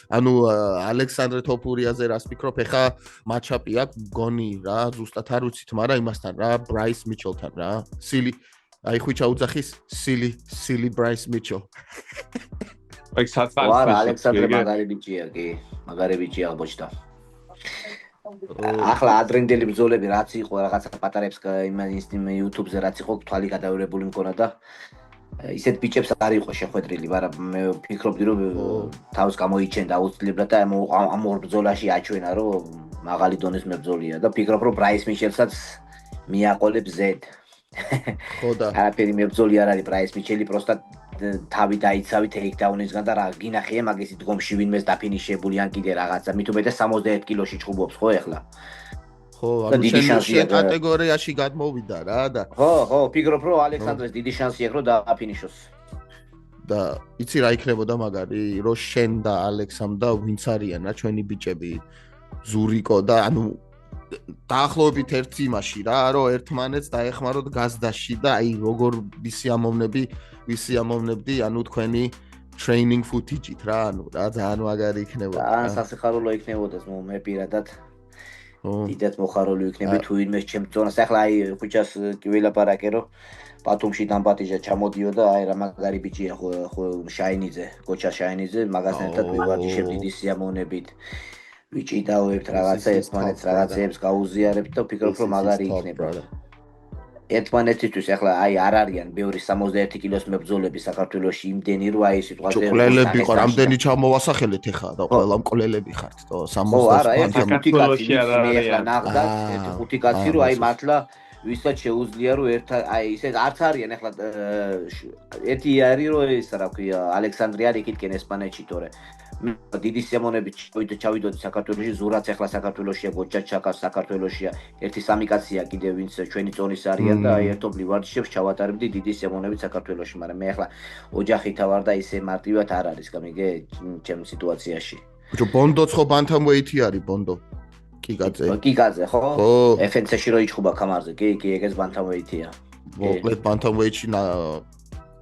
ანუ ალექსანდრე თოფურიაზე რას ფიქრობ? ეხა მატჩაპი აქვს გონი რა, ზუსტად არ ვიცით, მაგრამ იმასთან რა, ბრაის მიჩელთან რა. სილი აი ხვიჩა უძახის სილი ბრაის მიჩელ. აი საწყალს ვარა ალექსანდრე მაგარი ბიჭია კი, მაგარი ბიჭია ალბოჩდა. ახლა ადრინდელი ბრძოლები რაც იყო რაღაცა პატარებს იმ YouTube-ზე რაც იყო თვალი გადაურებული მქონა და ისეთ ბიჭებს არ იყო შეხვედრილი, მაგრამ მე ვფიქრობდი რომ თავს გამოიჩენდა აუცილებლად და ამ ორ ბრძოლაში აჩვენა რომ მაღალი დონის მებრძოლია და ვფიქრობ რომ ბრაის მიჩელსაც მიაყოლებს ზედ. ხო და არაფერი მებრძოლი არ არის ბრაის მიჩელი, პროსტა თავი დაიცავი ტეიქდაუნისგან და რა გინახია მაგისი დგომში ვინმეს დაფინიშებული ან კიდე რაღაცა მით უმეტეს 61 კილოში ჩხუბობს ხო ეხლა ხო ანუ შენ კატეგორიაში გადმოვიდა რა და ხო ფიქრობ რომ ალექსანდრეს დიდი შანსი აქვს რომ დააფინიშოს და იცი რა იქნებოდა მაგარი რომ შენ და ალექსამ და ვინც არიან რა ჩვენი ბიჭები ზურიკო და ანუ დაახლოებით ერთ იმაში რა რომ ერთმანეთს დაეხმაროთ გაზდაში და აი როგორ ვისი ამოვნებდი ანუ თქვენი training footage-ით რა ანუ რა ძალიან მაგარი იქნებოდა და სასიხარულო იქნებოდა მე პირადად დიდად მოხარული ვიქნები თუ ვინმე ჩემს ზონას ახლა აი ხუჩას ვილაპარაკე რომ ბათუმში დამპატიჟა ჩამოდიოდა აი რა მაგარი ბიჭია ხო შაინიძე გოჩა შაინიძე მაგასთან ერთად ვივარჯიშებ დიდი სიამოვნებით ვიჭიდავებთ რაღაცა ერთმანეთს რაღაცეებს გაუზიარებთ და ვფიქრობ რომ მაგარი იქნება ერთმანეთისთვის ახლა აი არ არიან ბევრი 61 კილოს მებრძოლები საქართველოში იმდენი რომ აი სიტუაცია მკვლელები ხო რამდენი ჩამოვასახელეთ ეხა და ყველა მკვლელები ხართ თო 60 ხო არა ერთი ხუთი კაცი ახლა ნახდა ერთი ხუთი კაცი რომ აი მართლა ვისაც შეუძლია რომ აი ისე არც არიან ახლა ერთი არის რომ ეს რა ქვია ალექსანდრე არის იქითკენ ესპანეთში თორე დიდი სიამოვნებით ჩავიდოდი საქართველოში ზურაც ახლა საქართველოშია გოჩა ჩაკა საქართველოშია ერთი სამი კაცია კიდე ვინც ჩვენი ზონის არიან და აი ერთობლივ ვარჯიშებს ჩავატარებდი დიდი სიამოვნებით საქართველოში მაგრამ მე ახლა ოჯახითა ვარ და ისე მარტივად არ არის გამიგე ჩემ სიტუაციაში ბიჭო ბონდოც ხო ბანთამვეითი არის ბონდო კიკაძე ხო FNC-ში რო იჩხუბა კამარზე კი ეგეც ბანთამვეითია მოკლედ ბანთამვეითში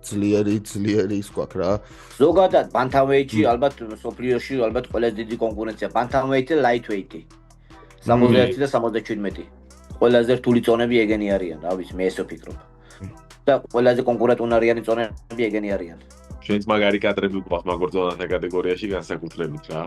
ძლიერი ის გვაქვს რა. ზოგადად ბანთამვეითში ალბათ სოფლიოში ალბათ ყველაზე დიდი კონკურენცია ბანთამვეითი და ლაითვეითი. 61 და 77. ყველაზე რთული წონები ეგენი არიან, რა ვიცი, მე ესე ვფიქრობ. და ყველაზე კონკურენტუნარიანი წონები ეგენი არიან. შენც მაგარი კადრები გვაქვს მაგ ბრძოლათა კატეგორიაში განსაკუთრებით რა.